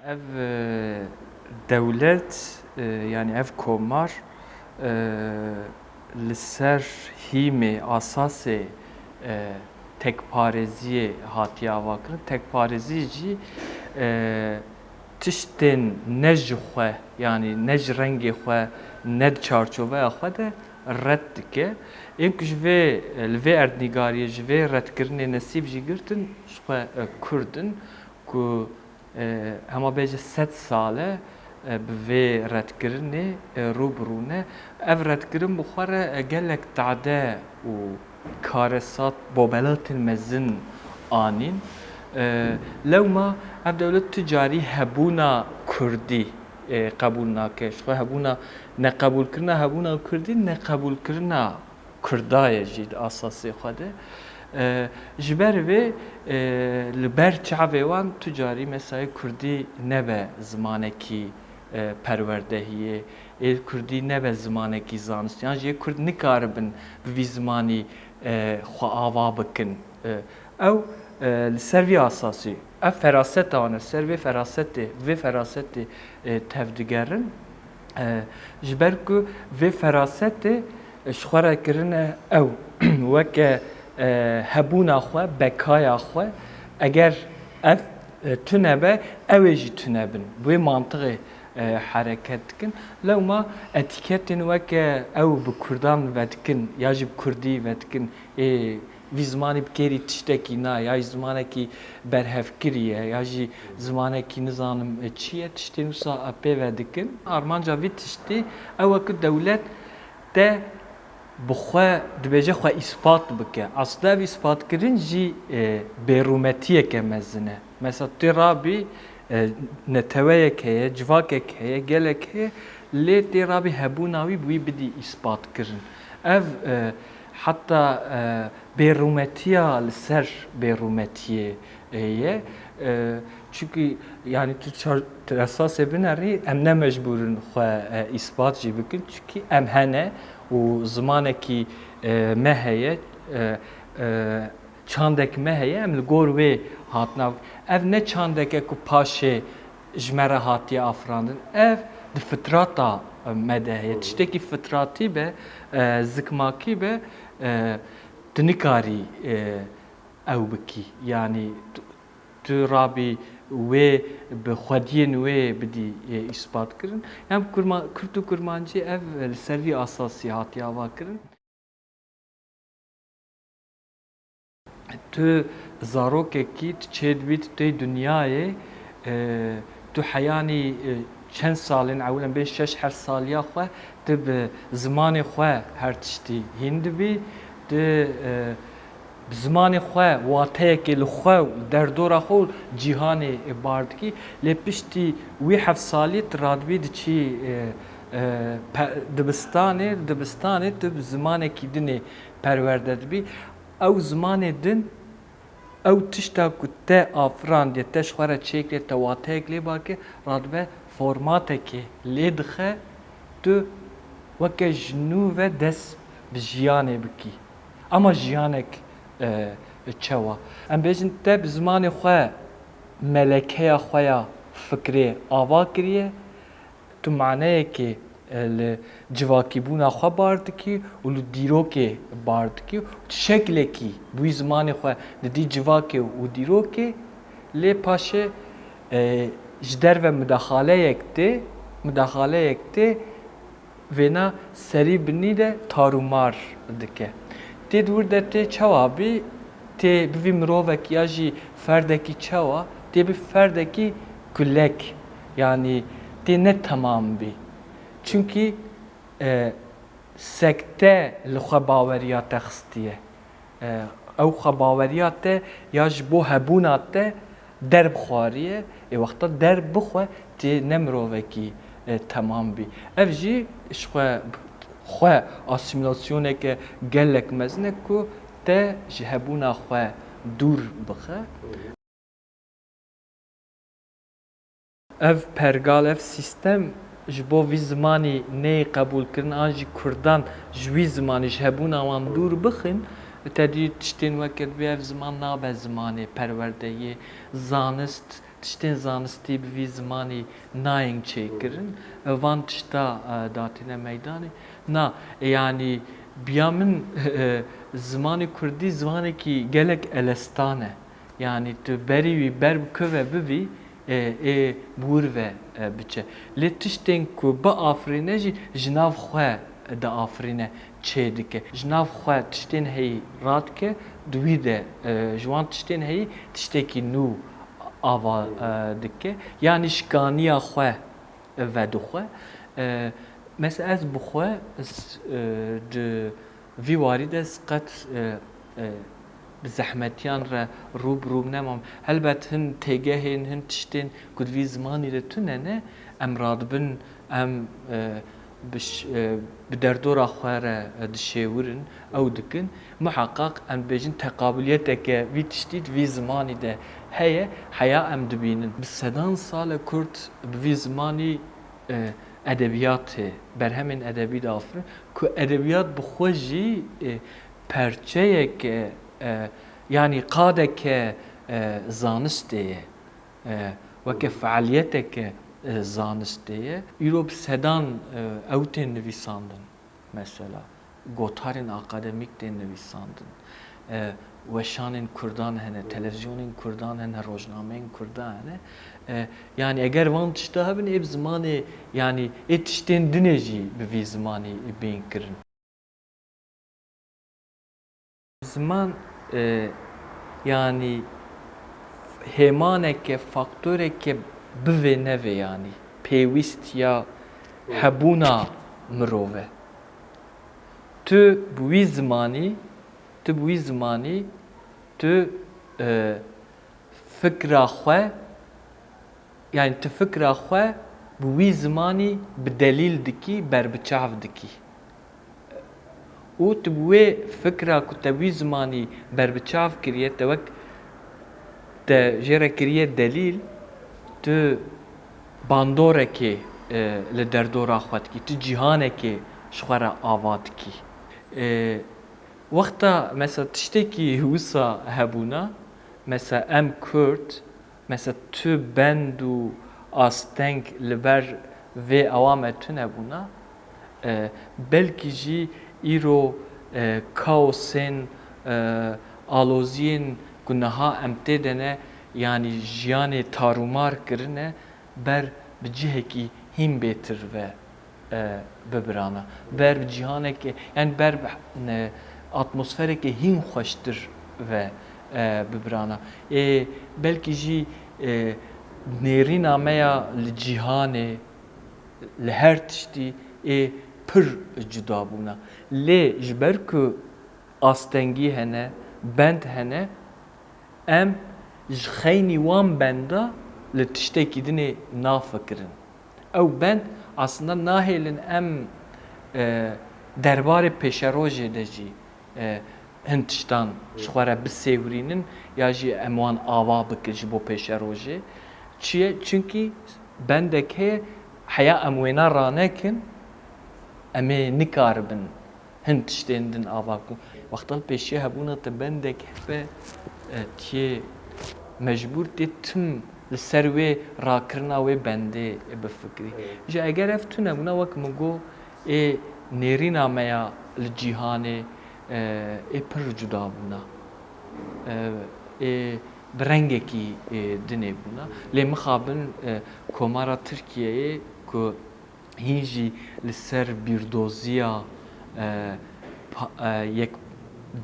Ev devlet yani ev komar li ser hîmê asasê tekparêziyê hatiye avakirin. Tekparêzî jî tiştên ne ji xwe yani ne ji rengê xwe ne di çarçoveya xwe de red dike. Ên ku ji vê li vê erdnîgariyê ji vê redkirinê nesîb jî girtin ji xwe Kurd in ku hema bêje 100 sal e bi vê redkirinê rûbirû ne. Ev redkirin bi xwe re gelek tade û karesat bobelatên mezin anîn. Lewma ev dewlet tu carî hebûna Kurdî qebûl nake. Ji xwe hebûna neqebûlkirina hebûna Kurdî neqebûlkirina Kurdayê jî di asasê xwe de. Ji ber vê li ber çavê wan tu carî mesela Kurdî nebe zimanekî perwerdehiyê, Kurdî nebe zimanekî zanistiyan jî Kurd nikaribin bi vî zimanî xwe ava bikin. Ew li ser vî asasî ev feraseta wan e, ser vê ferasetê tevdigerin ji ber ku vê ferasetê ji xwe re kirine ew weke hebûna xwe, bekaya xwe eger ev tunebe ew ê jî tunebin. Wê mantiqê hereket dikin. Lewma etiketên weke ew bi Kurdan vedikin ya jî bi Kurdî vedikin vî zimanê bi kêrî tiştekî na ya jî zimanekî berhevkirî ye ya jî zimanekî nizanim çi ye tiştên wisa pê vedikin. Armanca vî tiştî ew wekî dewlet de bi xwe dibêje xwe îspat bike. Aslında ev îspatkirin jî bêrûmetiyeke mezin e. Mesela tê rabî neteweyek heye, civakek heye, gelek heye lê tê rabî hebûna wî bi wî bidî îspatkirin. Ev hatta bêrûmetiya li ser bêrûmetiyê ye. Çünkü yani tu esasê binerî em ne mecbûrin xwe îspat jî bikin çünkü em hene û zimanekî me heye çandek me heye em li gor wê hatine ev ne çandeke ku paşê ji me re hatiye afirandin ev di fitrata me de heye tiştekî fitratî be zikmakî be tu nikarî ew bikî yani tu rabî wê bi xwediyên wê bidî îspatkirin. Em Kurd û Kurmancî ev li ser vî asasî hatiye avakirin. Tu zarokekî tu çêdibî tu tê dunyayê tu heyanî çend salên ewlen bê 6 saliya xwe tu bi zimanê xwe her tiştî hîn dibî tu bi zimanê xwe wateyekê li xwe derdora xwe û cîhanê bar dikî lê piştî wî 7 salî tu radibî diçî dibistanê tu bi zimanekî dinê perwerde dibî ew zimanê din ew tişta ku te afirandiye te ji xwe re çêkirê te wateyek lê bake radibe formatekê lê dixe tu weke ji nû ve dest bi jiyanê bikî ama jiyanek çawa em bêjin te bi zimanê xwe melekeya xwe ya fikrê ava kiriye tu maneyekê li civakîbûna xwe bar dikî û li dîrokê bar dikî şeklekî wî zimanê xwe didî civakê û dîrokê lê paşê ji derve müdahaleyek tê vêna serî binî de tarûmar dike. Tê dûr de tê çawa bî tê bivî mirovekî ya jî ferdekî çawa tê bî ferdekî gulek yani tê ne temam bî. Çünkü sekte li xwe baweriya te xistiye. Ew xwe baweriya te ya ji bo hebûna te derbixwariye wexta derbixwe tê ne mirovekî temam bî. Ev jî ji xwe asîmîlasyoneke gelek mezin e ku te ji hebûna xwe dûr bixe. Ev pergal, ev sistem ji bo vî zimanî neyê qebûlkirin an jî Kurdan ji wî zimanî ji hebûna wan dûr bixin te dî tiştên weke divê ev ziman nabe zimanê perwerdeyê zanist tiştên zanistî bi vî zimanî nayên çêkirin, van tişta datîne meydanê. Na, yani biya min zimanê Kurdî zimanekî gelek elestan e. Yani tu berî wî ber bikive bivî, bûr ve biçe. Lê tiştên ku biafirîne jî ji nav xwe diafirîne çê dike. Ji nav xwe tiştên heyî radike, di wî de ji wan tiştên heyî tiştekî nû ava dike. Yani şikaniya xwe vedixwe. Mesela ez bi xwe di vî warî de qet bi zehmetiyan re rûbirû nemam. Helbet hin têgehên, hin tiştên ku di vî zimanî de tune ne, em radibin em bi derdora xwe re dişêwirin, ew dikin. Muheqqaq em dibêjin teqabiliyeteke vî tiştî di vî zimanî de heye, heya em dibînin. Bi sedan sal e Kurd bi vî zimanî edebiyatê, berhemên edebî de afirin ku edebiyat bi xwe jî perçeyeke yani qadeke zanistê ye. Weke fealiyeteke zanistê ye. Îro bi sedan ew tên nivîsandin. Mesela gotarên akademîk tên nivîsandin. Weşanên Kurdan hene, televizyonên Kurdan hene, rojnameyên Kurdan hene. Yani eger van tişta hebin ê bi zimanê yani tiştên dinê jî bi vî zimanî bîn kirin. Ziman yani hêmaneke, faktöreke bivê neve yani pêwîst ya hebûna mirov e. Tu bi wî zimanî tu fikra xwe yani tu fikra xwe bi wî zimanî bi delîl dikî, berbiçav dikî. û tu bi wê fikra ku te wî zimanî berbiçav kiriye, te wek te jê re kiriye delîl, tu bandorekê li derdora xwe dikî, tu cîhanekê ji xwe re ava dikî. Wexta mesela tiştekî wisa hebûna, mesela em Kurd, mesela tu bend û asteng li ber vê awame tune bûna, belkî jî îro kaosên, aloziyên ku niha em tê de ne yani jiyanê tarûmar kirine ber bi cihekî hîn bêtir ve bibirana. Ber bi cîhanekê yani ber bi atmosferekê hîn xweştir ve bibirana. Belkî jî nêrîna me ya li cîhanê li her tiştî pir cuda bûna. Lê ji ber ku astengî hene, bend hene, em ji xeynî wan benda li tiştekî dinê nafikirin. Ew bend aslında nahêlin em derbarê pêşerojê de jî hin tiştan ji xwe re bisêwirînin ya jî em wan ava bikin ji bo pêşerojê. Çi ye? Çünkü bendek heye heya em wêna ranekin, em ê nikaribin hin tiştên din ava bikin. Wexta li pêşiya hebûna te bendek hebe tiyê mecbûr tê tim li ser wê rakirina wê bendê bifikirî. Ji eger ev tune bûna wek min got nêrîna me ya li cîhanê pir cuda bûna. Bi rengekî dinê bûna. Lê mixabin komara Tirkiyeyê ku hîn jî li ser bîrdoziya yek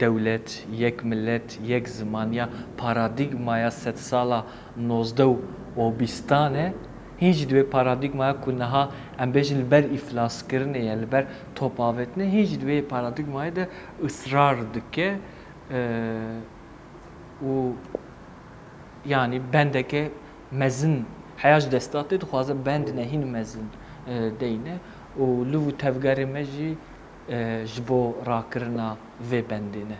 dewlet, yek millet, yek ziman ya paradigmaya sed sala 19 û 20 e, hîn jî divê paradigmaya ku niha em bêjin li ber îflaskirinê ya li ber topavetinê, hîn jî divê paradigmayê de ısrar dike û yani bendeke mezin heya ji destatê dixwaze bendine hîn mezin deyne û li vî tevgerê me jî ji bo rakirina vê bendê ne.